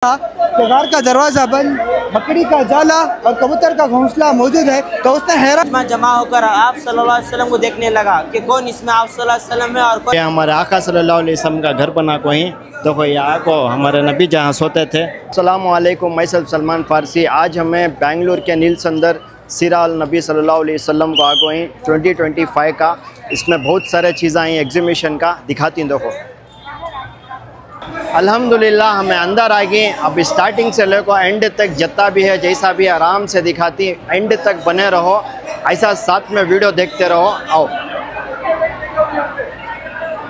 घर का दरवाजा बंद, बकरी का जाला और कबूतर का घोंसला मौजूद है तो उसने हैरान जमा होकर आप सल्लल्लाहु अलैहि वसल्लम को देखने लगा कि कौन इसमें आप सल्लल्लाहु अलैहि वसल्लम है और कौन हमारे आका सल्लल्लाहु अलैहि वसल्लम का घर बना को ही देखो यहाँ को हमारे नबी जहाँ सोते थे। अस्सलामु अलैकुम, मैं सलमान फ़ारसी। आज हमें बेंगलुरु के नील संदर सीरा अल नबी सल्लल्लाहु अलैहि वसल्लम को आगो ही 2025 का इसमें बहुत सारे चीज़ें आई एग्जीबिशन का दिखाती देखो। अल्हम्दुलिल्लाह हमें अंदर आ गए। अब स्टार्टिंग से लेकर एंड तक जितना भी है जैसा भी आराम से दिखाती, एंड तक बने रहो, ऐसा साथ में वीडियो देखते रहो। आओ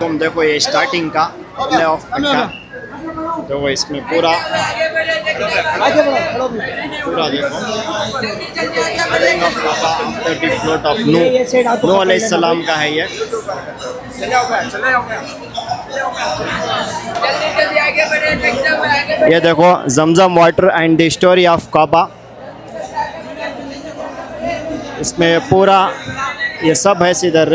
तुम देखो ये स्टार्टिंग का प्ले ऑफ का देखो, इसमें पूरा देखो फ्लोट ऑफ नूह अलैहिस्सलाम का है ये देखो Zamzam water and the story of Kaaba. इसमें पूरा ये सब है इधर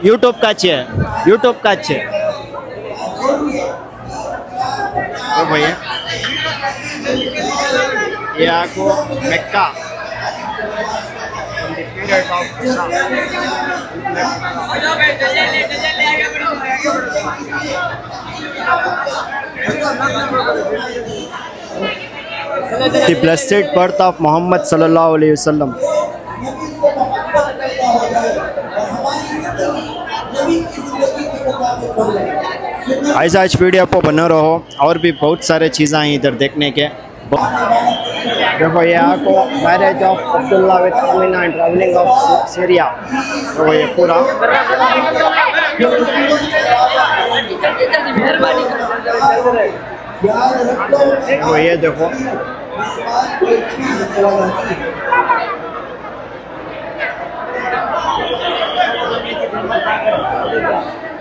यूट्यूब का अच्छे यूट्यूब का अच्छे तो भैया ये आपको Mecca period of The blessed birth of Muhammad sallallahu alaihi wasallam। ऐसा इस वीडियो को बना रहो, और भी बहुत सारे चीज़ें हैं इधर देखने के। देखो ये आपको marriage of Abdullah with Amina and travelling of Syria, तो ये पूरा तो ये देखो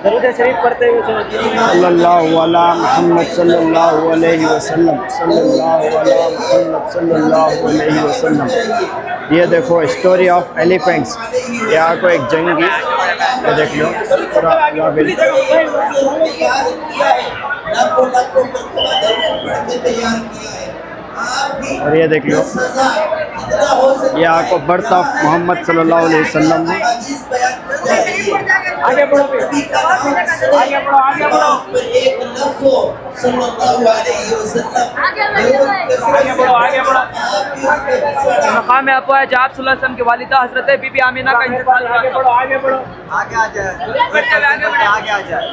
दरूद शरीफ पढ़ते हुए सल्लल्लाहु अला मुहम्मद सल्लल्लाहु अलैहि वसल्लम सल्लल्लाहु अला मुहम्मद सल्लल्लाहु अलैहि वसल्लम। ये देखो स्टोरी ऑफ एलिफेंट्स, यहाँ को एक जंगी ये देख लो पूरा और ये देख लो ये आपको बर्थ ऑफ मोहम्मद सल्लल्लाहु अलैहि वसल्लम में। आगे बढ़ो आगे बढ़ो आगे बढ़ो आगे बढ़ो। मकाम में आपको है जब आप सल्लल्लाहु अलैहि वसल्लम की वालिदा हजरत बीबी आमिना का इंतकाल। आगे बढ़ो आगे बढ़ो आगे आ जाए आगे आ जाए।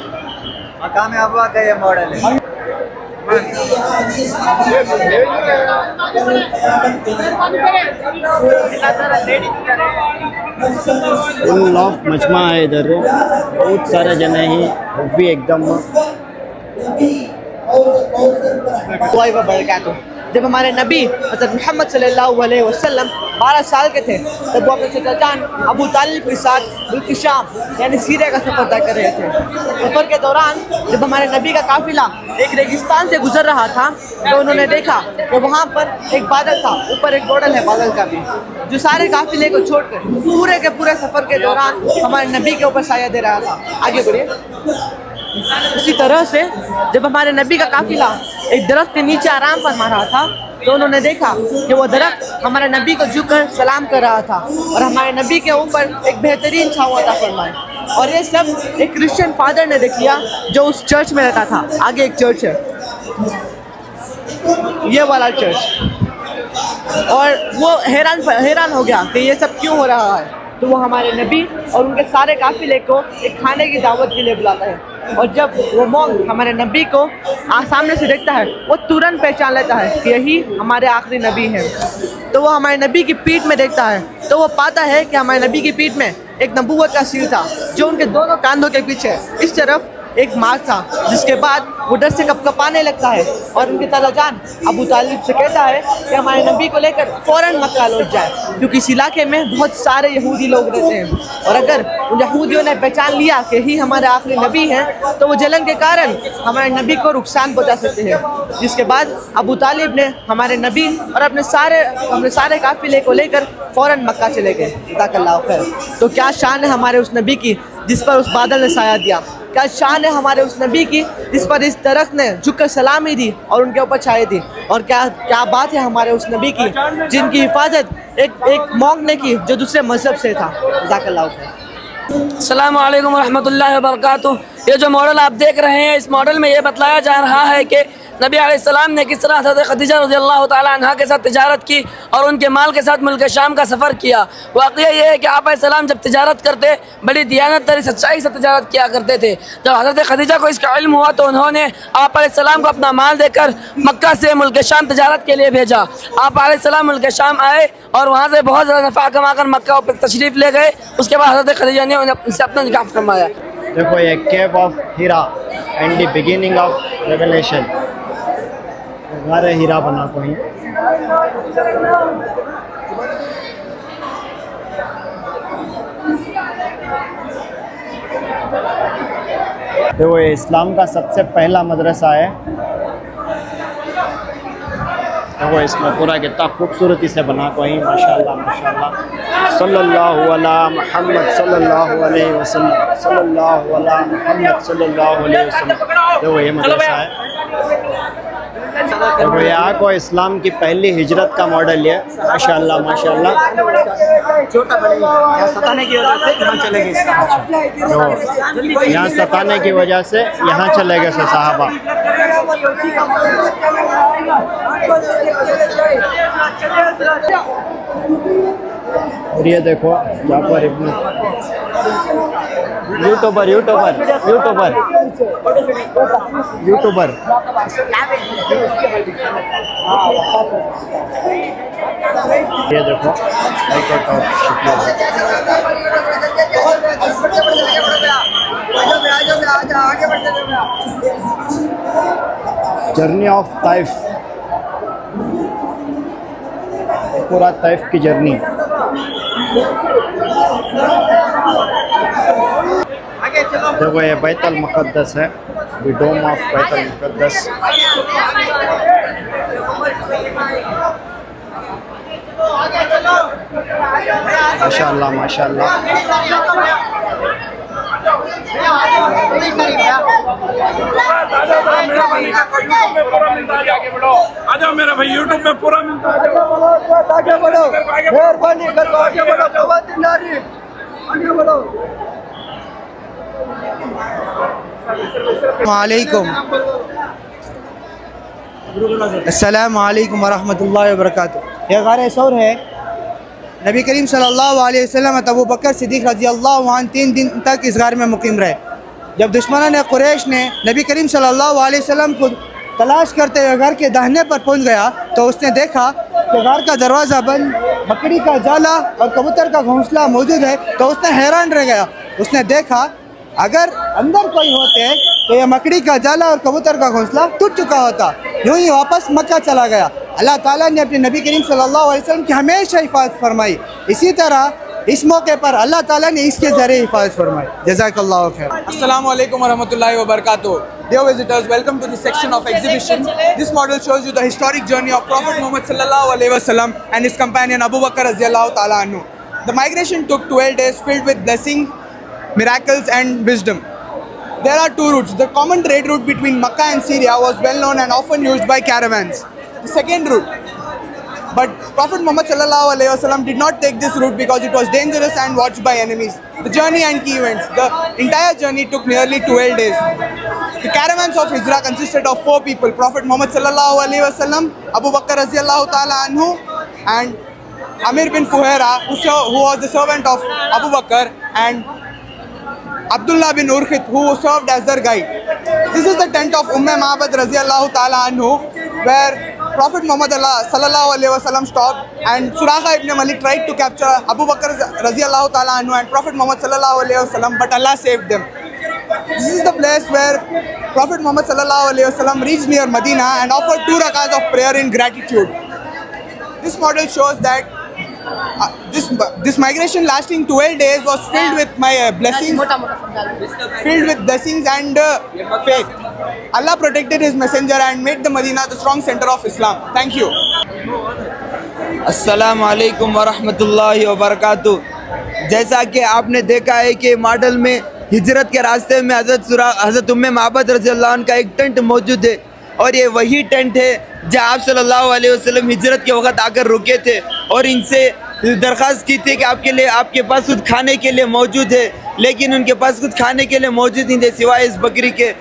मकाम में आपको का ये मॉडल है। फुल ऑफ मजमा है इधर, बहुत सारे जने ही भी एकदम। जब हमारे नबी हज़रत मोहम्मद सल्लल्लाहु अलैहि वसल्लम 12 साल के थे तब वो अपने चचा जान अबू तालिब के साथ मुल्क शाम यानी सीरिया का सफ़र तय कर रहे थे। सफ़र के दौरान जब हमारे नबी का काफिला एक रेगिस्तान से गुजर रहा था तो उन्होंने देखा कि वहाँ पर एक बादल था, ऊपर एक मॉडल है बादल का भी, जो सारे काफिले को छोड़कर पूरे के पूरे सफ़र के दौरान हमारे नबी के ऊपर साया दे रहा था। आगे बढ़िए। उसी तरह से जब हमारे नबी का काफिला एक दरख्त के नीचे आराम फरमा रहा था तो उन्होंने देखा कि वो दरख्त हमारे नबी को झुककर सलाम कर रहा था और हमारे नबी के ऊपर एक बेहतरीन छाँव अता फरमाए। और ये सब एक क्रिश्चियन फादर ने देख लिया जो उस चर्च में रहता था। आगे एक चर्च है, ये वाला चर्च, और वो हैरान हो गया कि ये सब क्यों हो रहा है। तो वो हमारे नबी और उनके सारे काफिले को एक खाने की दावत के लिए बुलाता है और जब वो मौंग हमारे नबी को सामने से देखता है वो तुरंत पहचान लेता है कि यही हमारे आखिरी नबी हैं। तो वो हमारे नबी की पीठ में देखता है तो वो पाता है कि हमारे नबी की पीठ में एक नबूवत का सिर था जो उनके दोनों कांधों के पीछे इस तरफ एक मार्ग था, जिसके बाद वो डर से कपकपाने लगता है और उनके चाचा जान अबू तालिब से कहता है कि हमारे नबी को लेकर फ़ौरन मक्का लौट जाए, क्योंकि इस इलाके में बहुत सारे यहूदी लोग रहते हैं और अगर उन यहूदियों ने पहचान लिया कि ही हमारे आखिरी नबी हैं तो वो जलन के कारण हमारे नबी को नुकसान पहुँचा सकते हैं। जिसके बाद अबू तालिब ने हमारे नबी और अपने सारे काफिले को लेकर फ़ौरन मक्का चले गए। जज़ाकल्लाहु खैर। तो क्या शान है हमारे उस नबी की जिस पर उस बादल ने साया दिया। क्या शान है हमारे उस नबी की, जिस पर इस दरख्त ने झुककर सलामी दी और उनके ऊपर छाई थी। और क्या बात है हमारे उस नबी की, जिनकी हिफाजत एक मॉन्क ने की जो दूसरे मजहब से था। जज़ाकल्लाहु खैर। अस्सलाम वालेकुम रहमतुल्लाहि व बरकातुहू। ये जो मॉडल आप देख रहे हैं, इस मॉडल में ये बतलाया जा रहा है कि नबी अलैहिस्सलाम ने किस तरह हज़रत खदीजा रज़ियल्लाहु ताला अन्हा के साथ तिजारत की और उनके माल के साथ मुल्क शाम का सफ़र किया। वाक़या ये है कि आप अलैहिस्सलाम जब तिजारत करते बड़ी दियानतदारी सच्चाई से तिजारत किया करते थे। जब हज़रत खदीजा को इसका इल्म हुआ तो उन्होंने आप अलैहिस्सलाम को अपना माल देकर मक्का से मुल्क शाम तिजारत के लिए भेजा। आप अलैहिस्सलाम मुल्क शाम आए और वहाँ से बहुत ज़्यादा नफ़ा कमा कर मक्का पर तशरीफ़ ले गए। उसके बाद हज़रत खदीजा ने उनसे अपना निकाह फरमाया। देखो ये cave of Hira and the beginning of revelation, गारे हीरा बना कोई। देखो ये इस्लाम का सबसे पहला मदरसा है। देखो इसमें पूरा कितना खूबसूरती से बना कोई, माशाल्लाह माशाल्लाह। सल्लल्लाहु अला मुहम्मद सल्लल्लाहु अलैहि वसल्लम, सल्लल्लाहु अला मुहम्मद सल्लल्लाहु अलैहि वसल्लम। देखो ये मदरसा है। देखो यहाँ को इस्लाम की पहली हिजरत का मॉडल है, माशाल्लाह माशाल्लाह। यहाँ सताने की वजह से यहाँ चले गए। यहाँ सताने की वजह से यहाँ चले गए सहाबा। और ये देखो जाफर इब्न यूट्यूबर ये देखो जर्नी ऑफ ताइफ, पूरा ताइफ की जर्नी। देखो ये बैतुल मुक़द्दस है, द डोम ऑफ बैतुल मुक़द्दस। माशाल्लाह माशाल्लाह। आजा मेरा भाई यूट्यूब में पूरा मिलता है। आगे बढ़ो, मेहरबानी करो, आगे बढ़ो, ख़वातीन नारी आगे बढ़ो। वालेकुम अस्सलाम वालेकुम वरहमतुल्लाहि वबरकातुहू। ये गारे सौर है। नबी करीम सल्लल्लाहु अलैहि वसल्लम अबू बकर सिद्दीक़ रज़ियल्लाहु अन्हु 3 दिन तक इस गार में मुकीम रहे। जब दुश्मनों ने कुरैश ने नबी करीम सल्लल्लाहु अलैहि वसल्लम को तलाश करते हुए घर के दाहिने पर पहुंच गया तो उसने देखा कि घर का दरवाज़ा बंद, मकड़ी का जाला और कबूतर का घोंसला मौजूद है। तो उसने हैरान रह गया। उसने देखा अगर अंदर कोई होते तो यह मकड़ी का जाला और कबूतर का घोंसला टूट चुका होता। यूँ ही वापस मक्का चला गया। अल्लाह ताला ने अपने नबी करीम सल्लल्लाहु अलैहि वसल्लम की हमेशा हिफाजत फरमाई। इसी तरह इस मौके पर अल्लाह ताला ने इसके ज़रिए हिफाजत फरमाई। जज़ाकल्लाहु खैर। Assalamu alaikum warahmatullahi wabarakatuh. Dear visitors, welcome to this section of exhibition. This model shows you the historic journey of Prophet Muhammad sallallahu alaihi wasallam and his companion Abu Bakr radhiyallahu ta'ala anhu. The migration took 12 days filled with blessings, miracles and wisdom. There are 2 routes. The common trade route between Makkah and Syria was well known and often used by caravans. The second route, but Prophet Muhammad sallallahu alaihi wasallam did not take this route because it was dangerous and watched by enemies. The journey and key events. The entire journey took nearly 12 days. The caravans of Hijrah consisted of 4 people: Prophet Muhammad sallallahu alaihi wasallam, Abu Bakr radhiyallahu ta'ala anhu, and Amir bin Fuhaira, who was the servant of Abu Bakr, and Abdullah bin Urkhit, who served as their guide. This is the tent of Ma'bad radhiyallahu ta'ala anhu, where Prophet Muhammad sallallahu alaihi wasallam stopped, and Suraqa ibn Malik tried to capture Abu Bakr radhiyallahu ta'ala anhu and Prophet Muhammad sallallahu alaihi wasallam, but Allah saved them. This is the place where Prophet Muhammad sallallahu alaihi wasallam reached near Medina and offered 2 rakats of prayer in gratitude. This model shows that this migration lasting 12 days was filled with blessings and faith. Allah protected his messenger and made the Medina the strong center of Islam. Thank you. अस्सलाम वालेकुम वरहमतुल्लाहि वबरकातुहू। जैसा कि आपने देखा है कि model में हिजरत के रास्ते में हज़रत उम्मे माबद रज़ी अल्लाह अन्हा का एक टेंट मौजूद है, और ये वही टेंट है जहाँ आप सल्लल्लाहु अलैहि वसल्लम हिजरत के वक़्त आकर रुके थे और इनसे दरख्वास्त की थी कि आपके पास कुछ खाने के लिए मौजूद है, लेकिन उनके पास कुछ खाने के लिए मौजूद नहीं थे सिवाय इस बकरी के।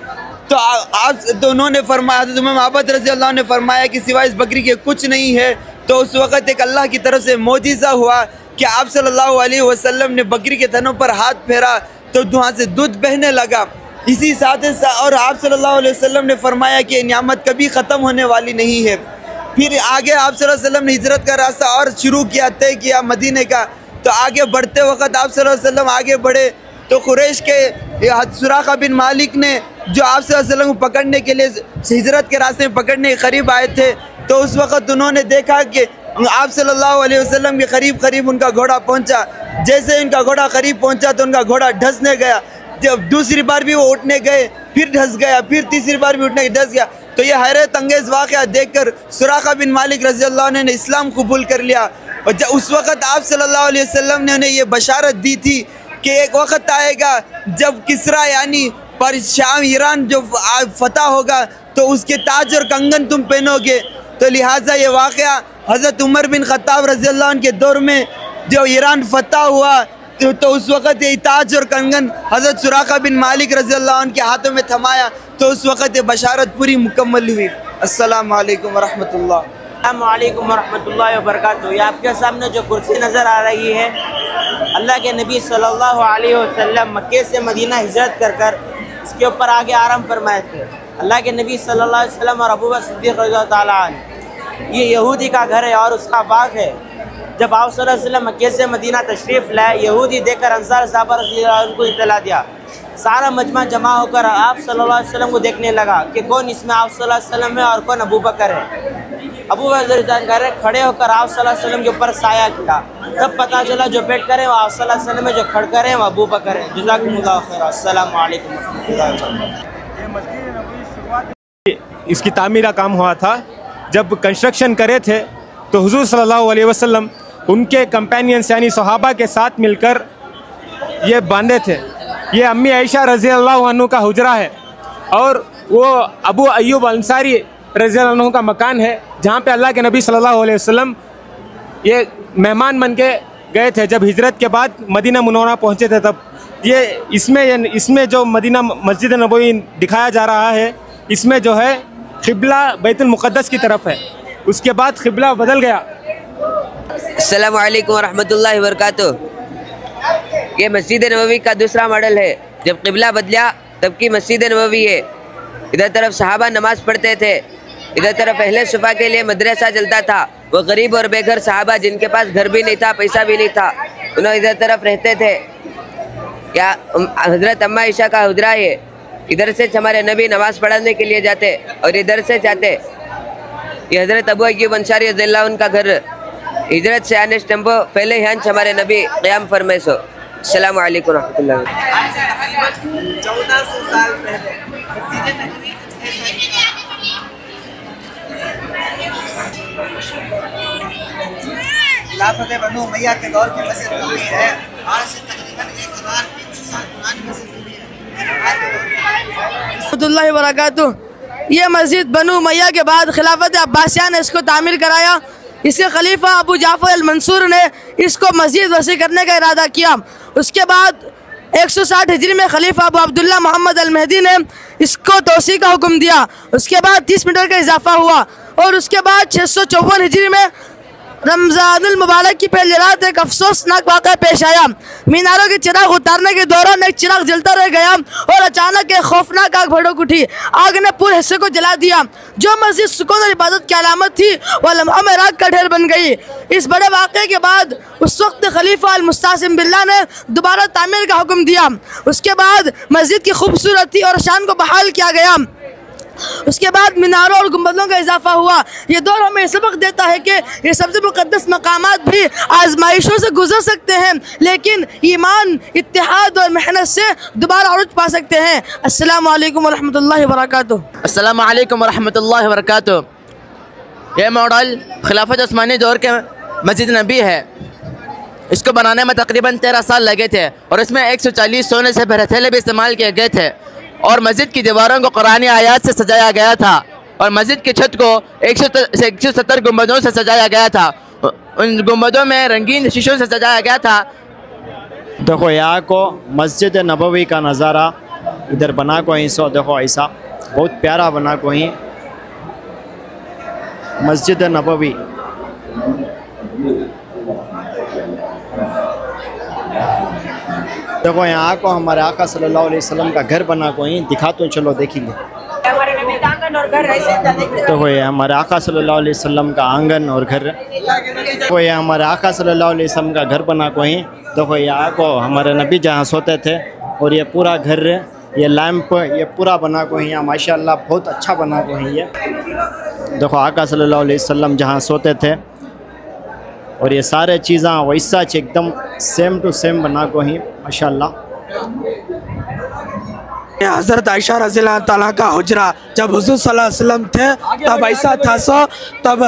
तो उन्होंने फरमाया, हज़रत उम्मे माबद रज़ी अल्लाह ने फरमाया कि सिवाय इस बकरी के कुछ नहीं है। तो उस वक़्त एक अल्लाह की तरफ से मोजिज़ा हुआ कि आप सल्लल्लाहु अलैहि वसल्लम ने बकरी के थनों पर हाथ फेरा तो वहाँ से दूध बहने लगा। इसी साथ और आप सल्लल्लाहु अलैहि वसल्लम ने फरमाया कि नियामत कभी ख़त्म होने वाली नहीं है। फिर आगे आप सल्लल्लाहु अलैहि वसल्लम ने हिजरत का रास्ता और शुरू किया, तय किया मदीने का। तो आगे बढ़ते वक्त आप सल्लल्लाहु अलैहि वसल्लम आगे बढ़े तो कुरैश के सुराक़ा बिन मालिक ने जो आप सल्लल्लाहु अलैहि वसल्लम को पकड़ने के लिए हिजरत के रास्ते में पकड़ने के करीब आए थे, तो उस वक़्त उन्होंने देखा कि आप सल्लल्लाहु अलैहि वसल्लम के करीब उनका घोड़ा पहुंचा। जैसे उनका घोड़ा करीब पहुंचा तो उनका घोड़ा धंसने गया। जब दूसरी बार भी वो उठने गए फिर धंस गया, फिर तीसरी बार भी उठने धंस गया। तो ये हैरत अंगेज़ वाक़या देखकर सुराक़ा बिन मालिक रज़ी अल्लाह ने इस्लाम कबूल कर लिया। और जब उस वक़्त आप सल्लल्लाहु अलैहि वसल्लम ने उन्हें ये बशारत दी थी कि एक वक़्त आएगा जब किसरा यानी पर शाम ईरान जो फतह होगा तो उसके ताज और कंगन तुम पहनोगे। तो लिहाजा ये वाक़या हज़रत उमर बिन ख़त्ताब रज़ी अल्लाह अन्हु के दौर में जो ईरान फतह हुआ तो उस वक़्त ये ताज और कंगन हज़रत सुराक़ा बिन मालिक रज़ी अल्लाह अन्हु के हाथों में थमाया, तो उस वक़्त ये बशारत पूरी मुकम्मल हुई। अस्सलामु अलैकुम व रहमतुल्लाह। अस्सलामु अलैकुम व रहमतुल्लाहि व बरकातुहू। ये आपके सामने जो कुर्सी नज़र आ रही है, अल्लाह के नबी सल्लल्लाहु अलैहि वसल्लम मक्के से मदीना हिजरत कर इसके ऊपर आगे आराम फरमाए थे। अल्लाह के नबी सल्लल्लाहु अलैहि वसल्लम और अबू बकर सिद्दीक़ रज़ियल्लाहु ताला अन्हु, ये यहूदी का घर है और उसका बाग है। जब आप सल्लल्लाहु अलैहि वसल्लम मक्के से मदीना तशरीफ़ लाए, यहूदी देखकर अंसार साहबा रज़ियल्लाहु अन्हु को इत्तला दिया। सारा मजमा जमा होकर आप सल्लल्लाहु अलैहि वसल्लम को देखने लगा कि कौन इसमें आप सल्लल्लाहु अलैहि वसल्लम है और कौन अबू बकर है। अबू बकर खड़े होकर आप सल्लल्लाहु अलैहि वसल्लम के ऊपर साया किया, तब पता चला जो बैठ कर है वो आप सल्लल्लाहु अलैहि वसल्लम में, जो खड़ कर है वो अबू बकर है। जज़ाकुमुल्लाहु खैर। अस्सलामु अलैकुम व रहमतुल्लाह। इसकी तामीर का काम हुआ था। जब कंस्ट्रक्शन करे थे तो हुजूर सल्लल्लाहु अलैहि वसल्लम उनके कंपेनियंस यानी सहाबा के साथ मिलकर ये बांधे थे। ये अम्मी आयशा रज़ी अल्लाह अन्हु का हुजरा है और वो अबू अय्यूब अंसारी रज़ी अल्लाह अन्हु का मकान है, जहाँ पे अल्लाह के नबी सल्लल्लाहु अलैहि वसल्लम ये मेहमान बन के गए थे। जब हिजरत के बाद मदीना मुनव्वरा पहुँचे थे तब ये इसमें जो मदीना मस्जिद नबवी दिखाया जा रहा है, इसमें जो है क़िबला बैतुल मुक़द्दस की तरफ है। उसके बाद क़िबला बदल गया। अस्सलामु अलैकुम व रहमतुल्लाहि व बरकातुहू। ये मस्जिद नबवी का दूसरा मॉडल है। जब क़िबला बदला तब की मस्जिद नबवी है। इधर तरफ सहाबा नमाज पढ़ते थे, इधर तरफ अहले सुफा के लिए मदरसा चलता था। वो गरीब और बेघर सहाबा जिनके पास घर भी नहीं था, पैसा भी नहीं था, उन्होंने इधर तरफ रहते थे। क्या हज़रत अम्मा आयशा का हुजरा है, इधर से हमारे नबी नमाज पढ़ाने के लिए जाते और इधर से जाते। ये हज़रत अबू अय्यूब अंसारी रज़ियल्लाहु अन्हु का घर। हिजरत से आने टेम्पो पहले ही हमारे नबी क़याम फरमाए सो। अस्सलामु अलैकुम व रहमतुल्लाह। 1400 साल पहले खिलाफत बनु उमय्या के दौर की मस्जिद नबवी है। आज से तकरीबन 1300 साल पुरानी मस्जिद रहमतुल्लाहि व बरकातुहू। ये मस्जिद बनु उमय्या के बाद खिलाफत अब्बासिया ने इसको तामीर कराया। इसके खलीफा अबू जाफ़र अल मंसूर ने इसको मस्जिद वसी करने का इरादा किया। उसके बाद 160 हिजरी में खलीफा अबू अब्दुल्ला मोहम्मद अल मेहदी ने इसको तोसी का हुक्म दिया। उसके बाद 30 मीटर का इजाफा हुआ और उसके बाद 654 हिजरी में रमज़ानुल मुबारक की पहली रात एक अफसोसनाक वाक़या पेश आया। मीनारों के चिराग उतारने के दौरान एक चिराग जलता रह गया और अचानक एक खौफनाक आग भड़क उठी। आग ने पूरे हिस्से को जला दिया। जो मस्जिद सुकून और इबादत की अलामत थी वह लम्हा में राख का ढेर बन गई। इस बड़े वाक़े के बाद उस वक्त खलीफा अल मुस्तासिम बिल्लाह ने दोबारा तामीर का हुक्म दिया। उसके बाद मस्जिद की खूबसूरती और शान को बहाल किया गया। उसके बाद मीनारों और गुंबदों का इजाफा हुआ। ये दौर हमें सबक देता है कि ये सबसे मुक़द्दस मकामात भी आजमाइशों से गुजर सकते हैं, लेकिन ईमान, इत्तिहाद और मेहनत से दोबारा उरुज पा सकते हैं। अस्सलामु अलैकुम व रहमतुल्लाहि व बरकातुहू। अस्सलामु अलैकुम व रहमतुल्लाहि व बरकातुहू। ये मॉडल खिलाफत उस्मानी दौर के मस्जिद नबी है। इसको बनाने में तकरीबन 13 साल लगे थे और इसमें 140 सोने से भरे थैले भी इस्तेमाल किए गए थे और मस्जिद की दीवारों को कुरानी आयात से सजाया गया था और मस्जिद की छत को 170 गुंबदों से सजाया गया था। उन गुंबदों में रंगीन शीशों से सजाया गया था। देखो यहाँ को मस्जिद नबवी का नज़ारा इधर बना को ही सो देखो ऐसा बहुत प्यारा बना को ही मस्जिद नबवी। देखो यहाँ को हमारे आका सल्लल्लाहु अलैहि वसल्लम का घर बना को ही दिखाता हूँ, चलो देखेंगे। देखो ये हमारे आका सल्लल्लाहु अलैहि वसल्लम का आंगन और घर। देखो ये हमारे आका सल्लल्लाहु अलैहि वसल्लम का घर बना को ही। देखो यहाँ को हमारे नबी जहाँ सोते थे और ये पूरा घर, ये लैंप, ये पूरा बना को ही माशाल्लाह बहुत अच्छा बना को ही। ये देखो आका सल्लल्लाहु अलैहि वसल्लम जहाँ सोते थे और ये सारे चीज़ें वैसा एकदम सेम टू सेम बना को ही माशाल्लाह। हज़रत आयशा रज़ियल्लाहु ताला का हुजरा जब हुज़ूर सल्लल्लाहु अलैहि वसल्लम थे तब ऐसा था सो, तब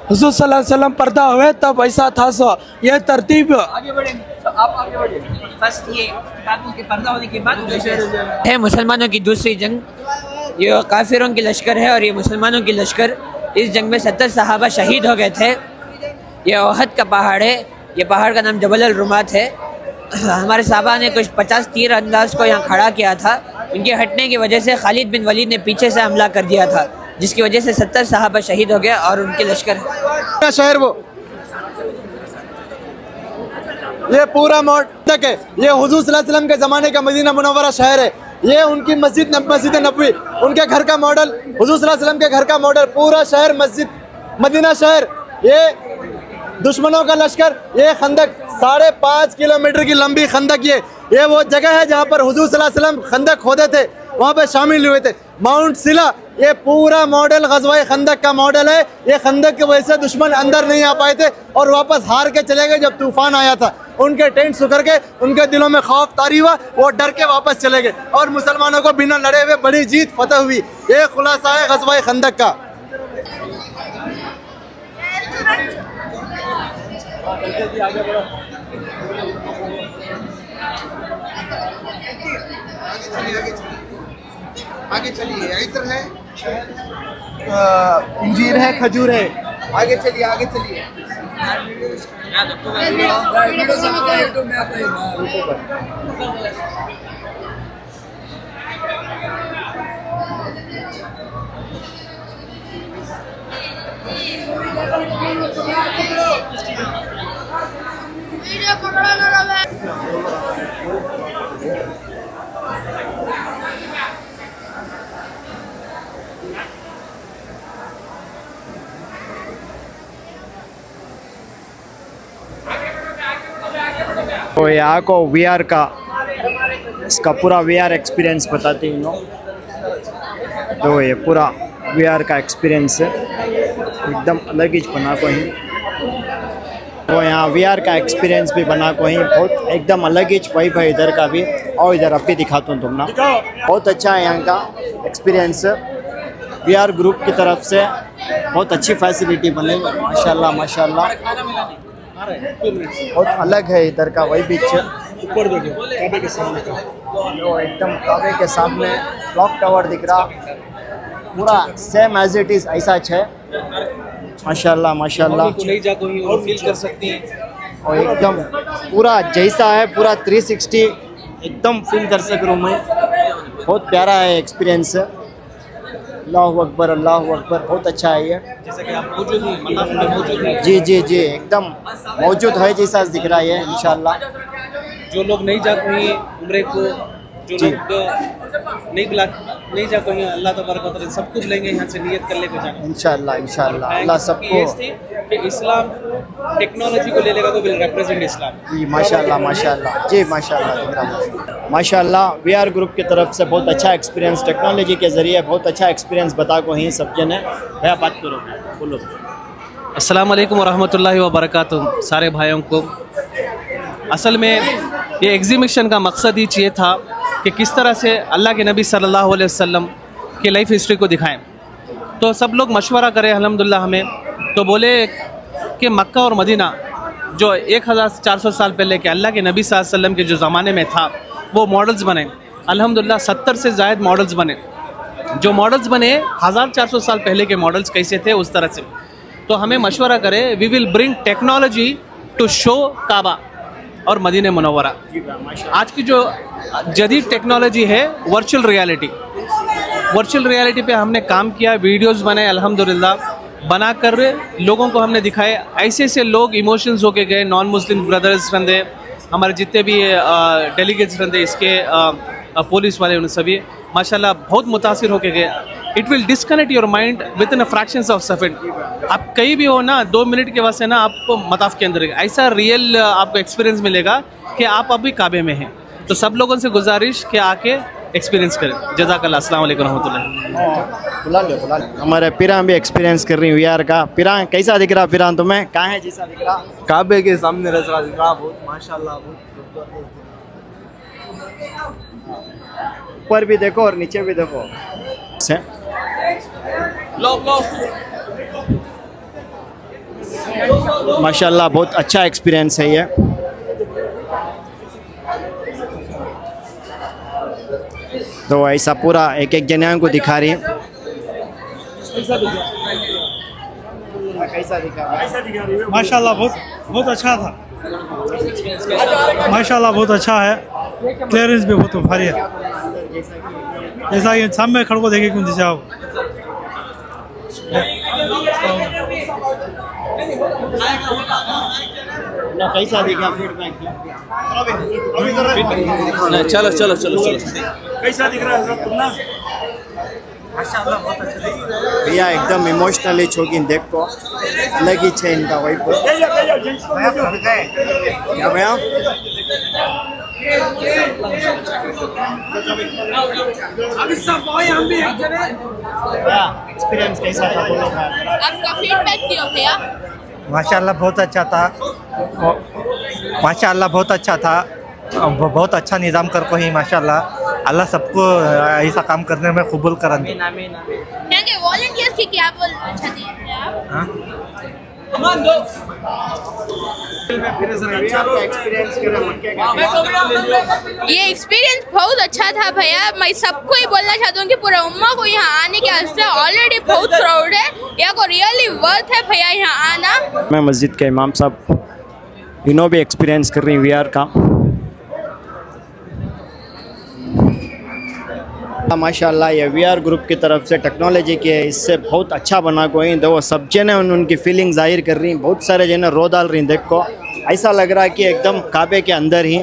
हुज़ूर सल्लल्लाहु अलैहि वसल्लम पर्दा हुए तब ऐसा था सो। ये तरतीब आगे बढ़ें, आप आगे बढ़िए। फर्स्ट ये के पर्दा होने के बाद है मुसलमानों की दूसरी जंग, ये काफिरों की लश्कर है और ये मुसलमानों की लश्कर। इस जंग में 70 सहाबा शहीद हो गए थे। ये ओहद का पहाड़ है, ये पहाड़ का नाम जबल अल रुमात है। हमारे साहबा ने कुछ 50 तीर अंदाज को यहाँ खड़ा किया था। उनके हटने की वजह से खालिद बिन वलीद ने पीछे से हमला कर दिया था, जिसकी वजह से 70 सहाबा शहीद हो गए और उनके लश्कर शहर वो ये पूरा मोटक है। ये हुजूर सल्लल्लाहु अलैहि वसल्लम के ज़माने का मदीना मुनव्वरा शहर है। ये उनकी मस्जिद नबवी, उनके घर का मॉडल, हुजूर सल्लल्लाहु अलैहि वसल्लम के घर का मॉडल। पूरा शहर मस्जिद, मदीना शहर। ये दुश्मनों का लश्कर, ये खंदक 5.5 किलोमीटर की लंबी खंदक। ये वो जगह है जहाँ पर हुजूर सल्लल्लाहु अलैहि वसल्लम खंदक खोदे थे, वहाँ पे शामिल हुए थे। माउंट सिला ये पूरा मॉडल गज़वाए खंदक का मॉडल है। ये खंदक की वजह से दुश्मन अंदर नहीं आ पाए थे और वापस हार के चले गए जब तूफान आया था। उनके टेंट सुखर के, उनके दिलों में खौफ तारी हुआ, वो डर के वापस चले गए और मुसलमानों को बिना लड़े हुए बड़ी जीत फतह हुई। ये खुलासा है गज़वाए खंदक का। आगे बढ़ो। आगे चलिए, इधर है इंजीर है, खजूर है। आगे चलिए, आगे चलिए। तो यहाँ को VR का, इसका पूरा VR एक्सपीरियंस बताते हैं लोग। तो ये पूरा VR का एक्सपीरियंस है, एकदम अलग ही बना को ही। तो यहाँ VR का एक्सपीरियंस भी बना को ही बहुत एकदम अलग ही वाइब है इधर का भी। और इधर अब भी दिखाता हूँ तुमने, बहुत अच्छा है यहाँ का एक्सपीरियंस। VR ग्रुप की तरफ से बहुत अच्छी फैसिलिटी बनी, माशाल्लाह माशाल्लाह। बहुत अलग है इधर का वही बीच। ऊपर देखो काबे के सामने का, जो एकदम काबे के सामने क्लॉक टावर दिख रहा, पूरा सेम एज इट इज़ ऐसा है माशाल्लाह माशाल्लाह। नहीं जा कोई और फील कर सकती हैं और एकदम पूरा जैसा है पूरा 360 एकदम फील कर सक रहा हूँ मैं। बहुत प्यारा है एक्सपीरियंस। अल्लाहु अकबर, अल्लाहु अकबर। बहुत अच्छा है ये, जैसे कि आप मौजूद हैं, मताफ में मौजूद हैं। जी जी जी, एकदम मौजूद है जैसा दिख रहा है इंशाल्लाह। जो लोग नहीं जा पाए उम्रे को, जो लोग नहीं जा पाए, अल्लाह तबारक व तआला सबको बुलाएंगे यहाँ से नियत कर लेकर जाना इंशाल्लाह इंशाल्लाह। अल्लाह सबको कि इस्लाम टेक्नोलॉजी को ले लेगा तो विल रिप्रेजेंट इस्लाम। जी माशाल्लाह माशाल्लाह, जी माशाल्लाह माशाल्लाह। VR ग्रुप की तरफ से बहुत अच्छा एक्सपीरियंस, टेक्नोलॉजी के ज़रिए बहुत अच्छा एक्सपीरियंस बता को ही सब जने। भैया बात करो, बोलो। अस्सलाम वालेकुम वरहमतुल्लाहि वबरकातुहू। सारे भाइयों को असल में ये एग्जीबिशन का मकसद ही ये था कि किस तरह से अल्लाह के नबी सल्लल्लाहु अलैहि वसल्लम की लाइफ हिस्ट्री को दिखाएं। तो सब लोग मशवरा करें अल्हम्दुलिल्लाह हमें, तो बोले कि मक्का और मदीना जो 1400 साल पहले के अल्लाह के नबी सल्लल्लाहु अलैहि वसल्लम के जो ज़माने में था वो मॉडल्स बने। अल्हम्दुलिल्लाह 70 से ज़ायद मॉडल्स बने। जो मॉडल्स बने 1400 साल पहले के मॉडल्स कैसे थे उस तरह से। तो हमें मशवरा करें, we will bring technology to show Kaaba और मदीना मुनव्वरा। आज की जो जदीद टेक्नोलॉजी है वर्चुअल रियलिटी पे हमने काम किया, वीडियोस बनाए अल्हम्दुलिल्लाह, बनाकर लोगों को हमने दिखाए। ऐसे ऐसे लोग इमोशंस होके गए, नॉन मुस्लिम ब्रदर्स रहते, हमारे जितने भी डेलीगेट्स रहते इसके पुलिस वाले, उन सभी माशाल्लाह बहुत मुतासिर होके गए। It will disconnect your mind with in a fractions of second. आप कहीं भी हो ना, 2 मिनट के वास्ते ना आपको मताफ के अंदर ऐसा रियल आपको एक्सपीरियंस मिलेगा कि आप अभी काबे में हैं। तो सब लोगों से गुजारिश कि आके एक्सपीरियंस करें। जज़ाकल्लाह, अस्सलाम वालेकुम रहमतुल्लाह। हमारे पिरां भी एक्सपीरियंस कर रही हूँ यार का। पिरां कैसा दिख रहा? पिरां तुम्हें कहाँ है जैसा दिख रहा? काबे के सामने दिख रहा, बहुत माशाल्लाह। ऊपर भी देखो और नीचे भी देखो। माशाल्लाह बहुत अच्छा एक्सपीरियंस है ये। तो ऐसा पूरा एक एक जने को दिखा रही है। कैसा दिखा? माशाल्लाह बहुत अच्छा था। माशाल्लाह बहुत अच्छा है, क्लियरेंस भी बहुत भारी है। ऐसा कि सामने खड़ को देखे क्यों दिशा हो। कैसा दिखा? चलो चलो चलो चलो। कैसा दिख रहा है? भैया एकदम इमोशनली छोकिन देख को अलग ही है इनका वाइफ को। क्या भैया? एक्सपीरियंस कैसा था? आपका फीडबैक दियो भैया। माशाल्लाह बहुत अच्छा था। माशाल्लाह बहुत अच्छा था। बहुत अच्छा निज़ाम कर को ही माशाल्लाह। अल्लाह सबको ऐसा काम करने में कबूल करन। यहाँ के वॉलंटियर्स की क्या बोल अच्छा थी आप? ये एक्सपीरियंस बहुत अच्छा था भैया। मैं सबको ही बोलना चाहता हूँ कि पूरा उम्मा को यहाँ आने के वास्ते ऑलरेडी बहुत क्राउड है, यहाँ को रियली वर्थ है भैया यहाँ आना। मैं मस्जिद के इमाम साहब इन्हों भी एक्सपीरियंस कर रही हूँ VR का। माशाल्लाह ये VR ग्रुप की तरफ से टेक्नोलॉजी की है, इससे बहुत अच्छा बना कोई। तो वो सब जने उनकी फीलिंग जाहिर कर रही, बहुत सारे जने रो डाल रही। देख को ऐसा लग रहा है कि एकदम काबे के अंदर ही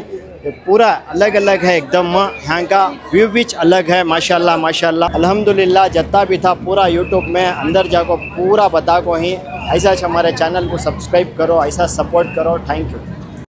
पूरा अलग अलग है एकदम। यहाँ का व्यू भी अलग है माशाल्लाह माशाल्लाह। अल्हम्दुलिल्लाह जितना भी था पूरा यूट्यूब में अंदर जाको पूरा बता को ही। ऐसा हमारे चैनल को सब्सक्राइब करो, ऐसा सपोर्ट करो। Thank you.